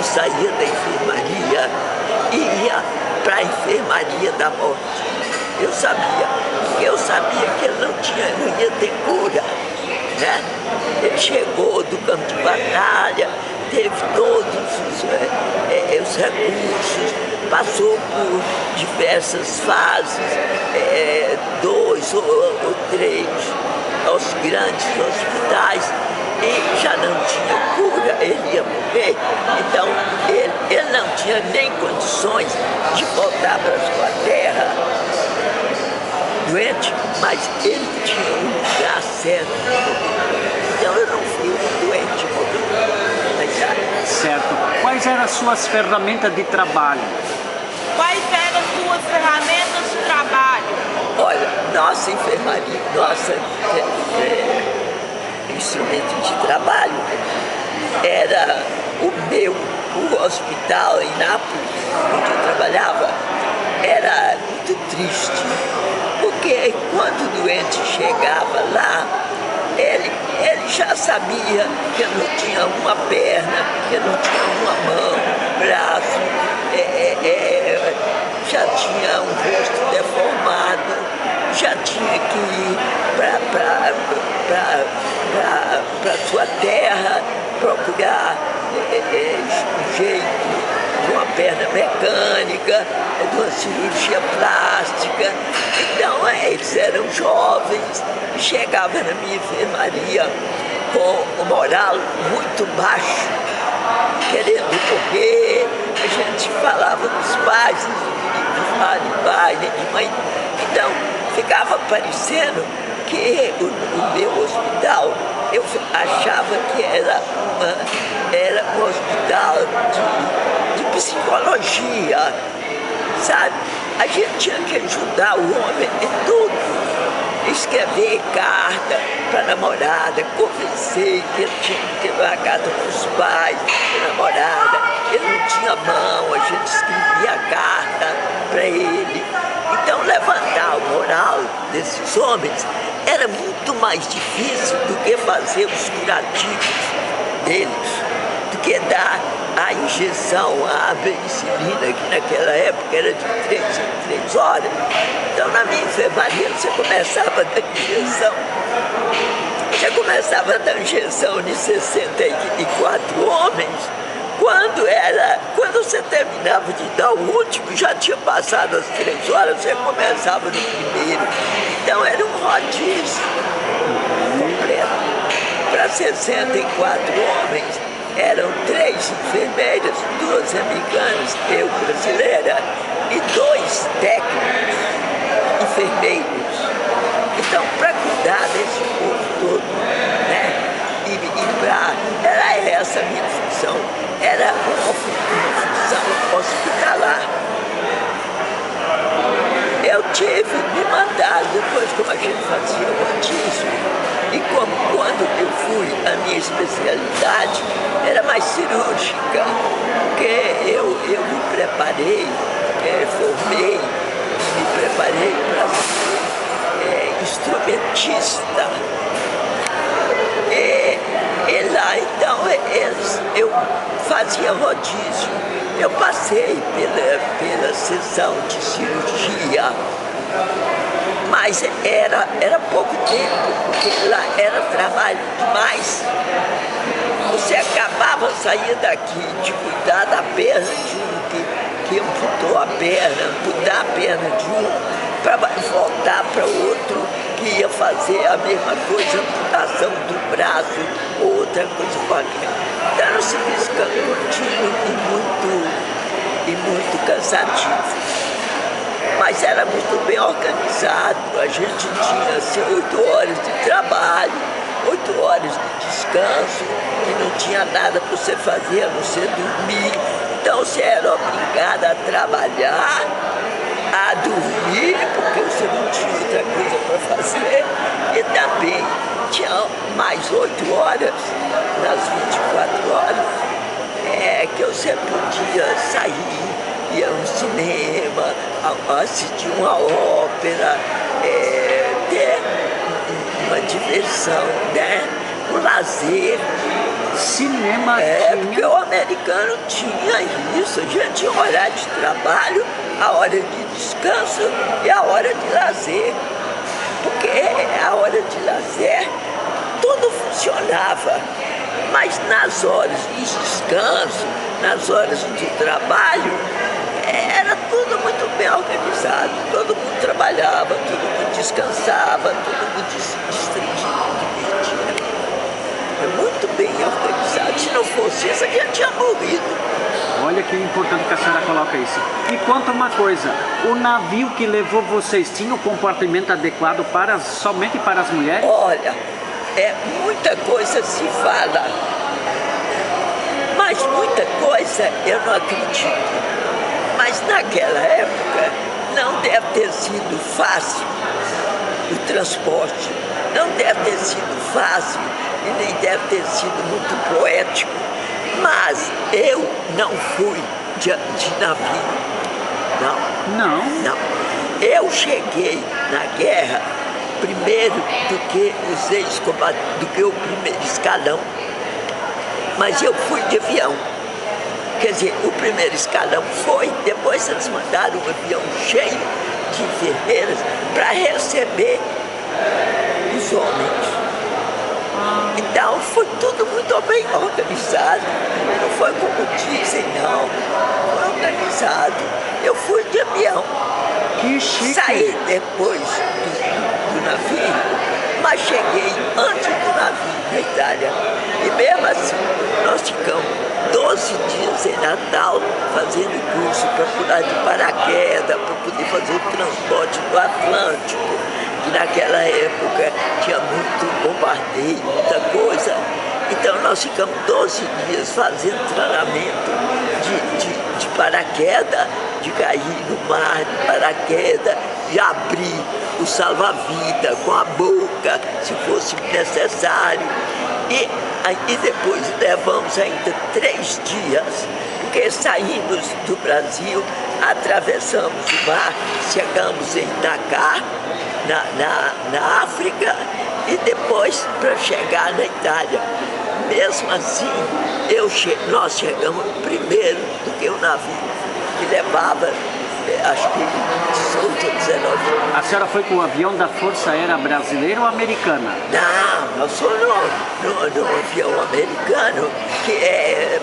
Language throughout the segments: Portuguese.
saía da enfermaria e ia para a enfermaria da morte. Eu sabia, porque eu sabia que ele não ia ter cura, né? Ele chegou do campo de batalha, teve todos os recursos, passou por diversas fases, 2 ou 3 aos grandes hospitais, e já não tinha cura, ele ia morrer. Então ele não tinha nem condições de voltar para sua terra doente, mas ele tinha um lugar certo. Então eu não fui doente, certo. Quais eram as suas ferramentas de trabalho? Quais eram as suas ferramentas de trabalho? Olha, nossa enfermaria, instrumento de trabalho era o hospital em Nápoles, onde eu trabalhava, era muito triste, porque quando o doente chegava lá, ele já sabia que ele não tinha uma perna, que ele não tinha uma mão, braço, já tinha um rosto deformado, já tinha que ir para sua terra procurar um jeito de uma perna mecânica, de uma cirurgia plástica. Então eles eram jovens, chegavam na minha enfermaria com o moral muito baixo, querendo morrer. A gente falava dos pais, de pai, de mãe. Então ficava parecendo que o meu hospital, eu achava que era um hospital de psicologia, sabe? A gente tinha que ajudar o homem em tudo. Escrever carta para a namorada, convencer que ele tinha que levar a carta para os pais, para a namorada. Ele não tinha mão, a gente escrevia a carta para ele. Então levantar o moral desses homens era muito mais difícil do que fazer os curativos deles, do que dar a injeção, a penicilina, que naquela época era de 3 em 3 horas. Então na minha enfermaria você começava a dar injeção. Em 64 homens. Quando você terminava de dar o último, já tinha passado as 3 horas, você começava no primeiro. Então era um rodízio completo. Para 64 homens, eram 3 enfermeiras, 2 americanas, eu brasileira, e 2 técnicos, enfermeiros. Então, para cuidar desse povo todo, né? Era essa a minha função, era uma função hospitalar. Eu tive me mandado, depois como a gente fazia o rodízio, e como quando eu fui, a minha especialidade era mais cirúrgica, porque eu me preparei, formei, me preparei para ser instrumentista. E lá então eu fazia rodízio. Eu passei pela sessão de cirurgia, mas era pouco tempo, porque lá era trabalho demais. Você acabava de sair daqui de cuidar da perna de um que amputou a perna, amputar a perna de um, para voltar para outro que ia fazer a mesma coisa, amputação do braço, ou outra coisa qualquer. Então era um serviço contínuo e muito cansativo. Mas era muito bem organizado, a gente tinha assim, 8 horas de trabalho, 8 horas de descanso, e não tinha nada para você fazer a não ser dormir. Então você era obrigado a trabalhar, a dormir, porque você não tinha outra coisa para fazer, e também tinha mais 8 horas nas 24 horas, que você podia sair, ir ao cinema, assistir uma ópera, ter uma diversão, né? Um lazer. Cinema Porque tinha. o americano tinha isso, a gente tinha horário de trabalho, a hora de descanso e a hora de lazer. Porque a hora de lazer, tudo funcionava. Mas nas horas de descanso, nas horas de trabalho, era tudo muito bem organizado. Todo mundo trabalhava, todo mundo descansava, todo mundo se divertia. É muito bem organizado. Se não fosse isso, a gente tinha morrido. Olha que importante que a senhora coloca isso. E conta uma coisa, o navio que levou vocês tinha o comportamento adequado somente para as mulheres? Olha, muita coisa se fala, mas muita coisa eu não acredito. Mas naquela época não deve ter sido fácil o transporte, não deve ter sido fácil e nem deve ter sido muito poético. Mas eu não fui de navio, Não. não. Eu cheguei na guerra primeiro do que os ex-combatentes, do que o primeiro escalão, mas eu fui de avião. Quer dizer, o primeiro escalão foi, depois eles mandaram um avião cheio de enfermeiras para receber os homens. Então foi tudo muito bem organizado, não foi como dizem, não, foi organizado. Eu fui de avião, Que chique. saí depois do navio, mas cheguei antes do navio na Itália. E mesmo assim, nós ficamos 12 dias em Natal fazendo curso para pular de paraquedas, para poder fazer o transporte do Atlântico, que naquela época tinha muito bombardeio, muita coisa. Então nós ficamos 12 dias fazendo treinamento de paraquedas, de cair no mar de paraquedas, de abrir o salva-vida com a boca, se fosse necessário. E depois levamos ainda 3 dias, porque saímos do Brasil, atravessamos o mar, chegamos em Dakar, na África, e depois para chegar na Itália. Mesmo assim, nós chegamos primeiro do que o navio, que levava, acho que 18 ou 19. A senhora foi com o avião da Força Aérea Brasileira ou Americana? Não, nós fomos no avião americano,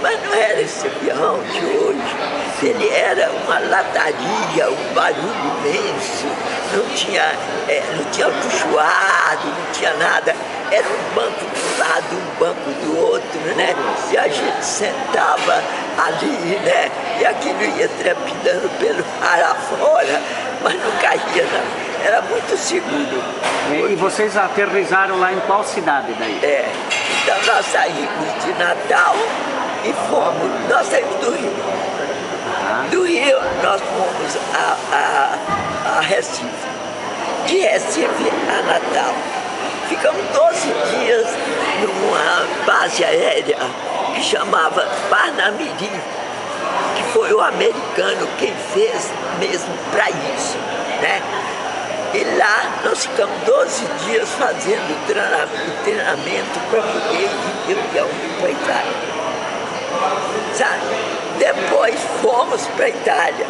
mas não era esse avião de hoje. Ele era uma lataria, um barulho imenso, não tinha puxoado, não tinha nada. Era um banco de um lado, um banco do outro, né? E a gente sentava ali, né? E aquilo ia trepidando pelo ar afora, mas não caía, não. Era muito seguro. E vocês aterrizaram lá em qual cidade daí? Então nós saímos de Natal e nós saímos do Rio. Do Rio nós fomos a Recife. De Recife a Natal. Ficamos 12 dias numa base aérea que chamava Parnamirim, que foi o americano quem fez mesmo para isso, né? E lá nós ficamos 12 dias fazendo treinamento para poder ir de avião para a Itália. Sabe? Depois fomos para a Itália.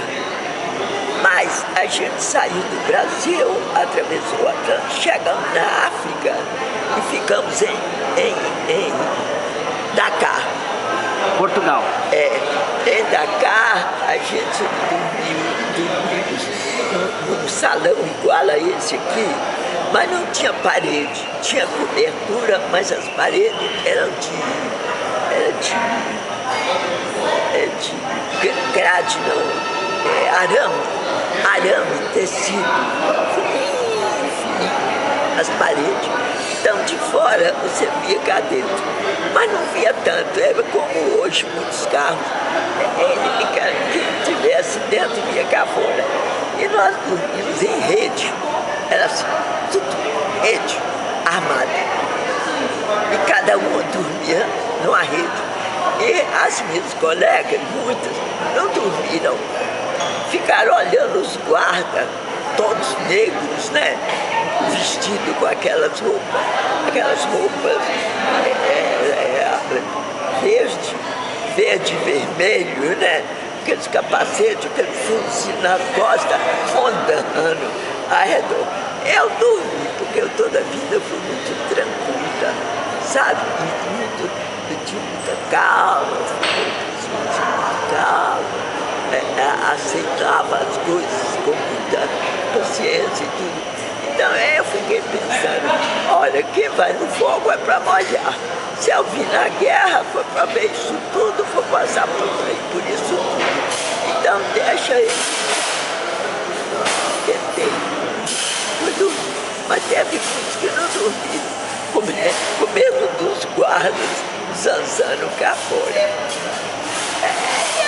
Mas a gente saiu do Brasil, atravessou o Atlântico, chegamos na África e ficamos em Dakar. Portugal. Em Dakar a gente dormimos num salão igual a esse aqui, mas não tinha parede, tinha cobertura, mas as paredes eram de grade, não, arame, tecido, fininho, as paredes. Então de fora você via cá dentro, mas não via tanto, era como hoje muitos carros, quem estivesse dentro via cá fora. E nós dormimos em rede, era assim, tudo rede, armada. E cada uma dormia numa rede. E as minhas colegas, muitas, não dormiram, ficaram olhando os guardas, todos negros, né? Vestidos com aquelas roupas verde, verde e vermelho, né? Aqueles capacetes, aquele fuzil na costa, rondando ao redor. Eu dormi, porque eu toda a vida fui muito tranquila, sabe? Eu tinha muita calma, fui muito calma, aceitava as coisas com muita paciência e tudo. Então eu fiquei pensando, olha, quem vai no fogo é para molhar. Se eu vim na guerra foi para ver isso tudo, foi passar por isso tudo. Então deixa ele. Tentei. Fui dormir. Mas teve muitos que não dormiram, com medo dos guardas zanzando cá fora.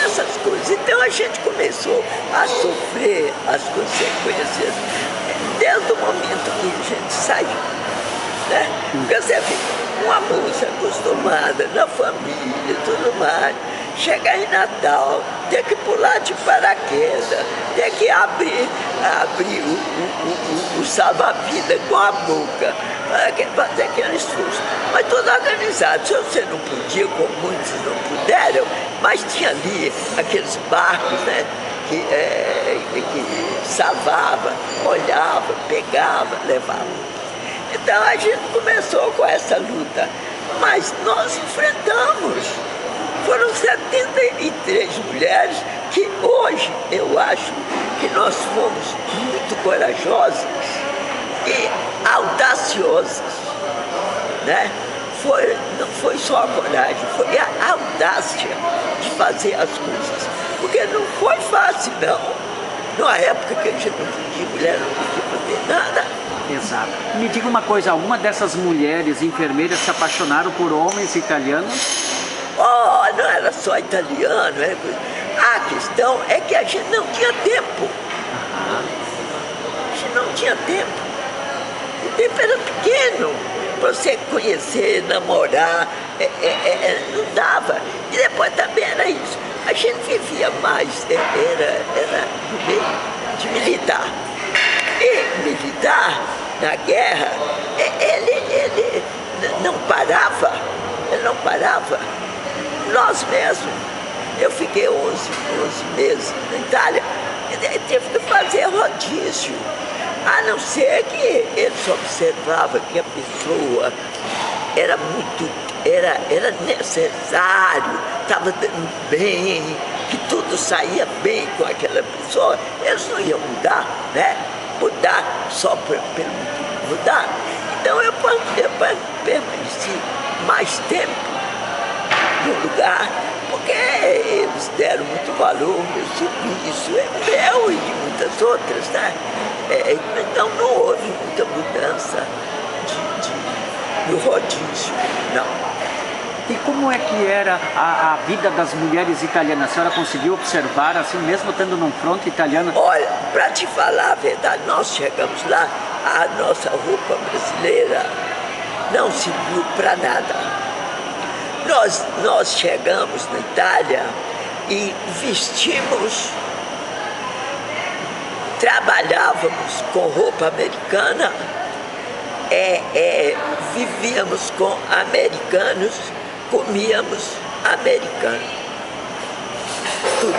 Essas coisas. Então a gente começou a sofrer as consequências desde o momento que a gente saiu, né? Porque você vê, uma moça acostumada na família e tudo mais, chegar em Natal, ter que pular de paraquedas, ter que abrir o salva-vida com a boca, fazer aquele esforço. Mas tudo organizado. Se você não podia, como muitos não puderam, mas tinha ali aqueles barcos, né? Que salvava, olhava, pegava, levava. Então a gente começou com essa luta, mas nós enfrentamos. Foram 73 mulheres que hoje eu acho que nós fomos muito corajosas e audaciosas, né? Não foi só a coragem, foi a audácia de fazer as coisas. Porque não foi fácil, não. Numa época que a gente não podia, mulher não podia fazer nada. Exato. Me diga uma coisa, alguma dessas mulheres enfermeiras se apaixonaram por homens italianos? Oh, não era só italiano. A questão é que a gente não tinha tempo. A gente não tinha tempo. O tempo era pequeno. Para você conhecer, namorar, não dava. E depois também era isso. A gente vivia mais, era no meio de militar. E militar, na guerra, ele não parava. Ele não parava. Nós mesmos, eu fiquei 11 meses na Itália, teve que fazer rodízio. A não ser que eles observavam que a pessoa era necessário, estava dando bem, que tudo saía bem com aquela pessoa, eles não iam mudar, né? Mudar só pelo mudar. Então eu permaneci mais tempo no lugar, porque eles deram muito valor ao meu serviço, é meu e de muitas outras, né? Então não houve muita mudança no rodízio, não. E como é que era a vida das mulheres italianas? A senhora conseguiu observar, assim, mesmo estando num fronte italiano? Olha, para te falar a verdade, nós chegamos lá, a nossa roupa brasileira não serviu para nada. Nós chegamos na Itália e vestimos, trabalhávamos com roupa americana, vivíamos com americanos, comíamos americano. Tudo.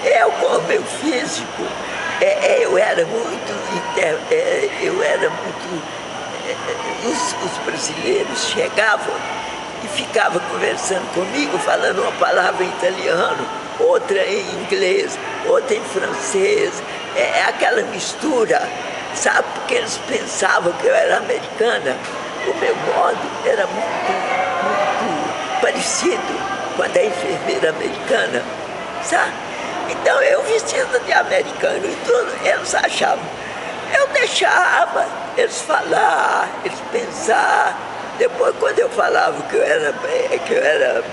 Eu, com o meu físico, eu era muito. Os brasileiros chegavam e ficavam conversando comigo, falando uma palavra em italiano, outra em inglês, outra em francês. Aquela mistura, sabe? Porque eles pensavam que eu era americana. O meu modo era muito parecido com a da enfermeira americana, sabe? Então eu vestida de americano e tudo, eles achavam. Eu deixava eles falar, eles pensar. Depois, quando eu falava que eu era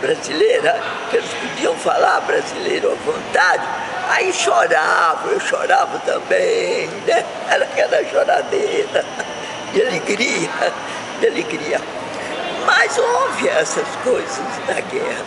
brasileira, que eles podiam falar brasileiro à vontade, aí choravam, eu chorava também, né? Era aquela choradeira de alegria. Mas houve essas coisas na guerra.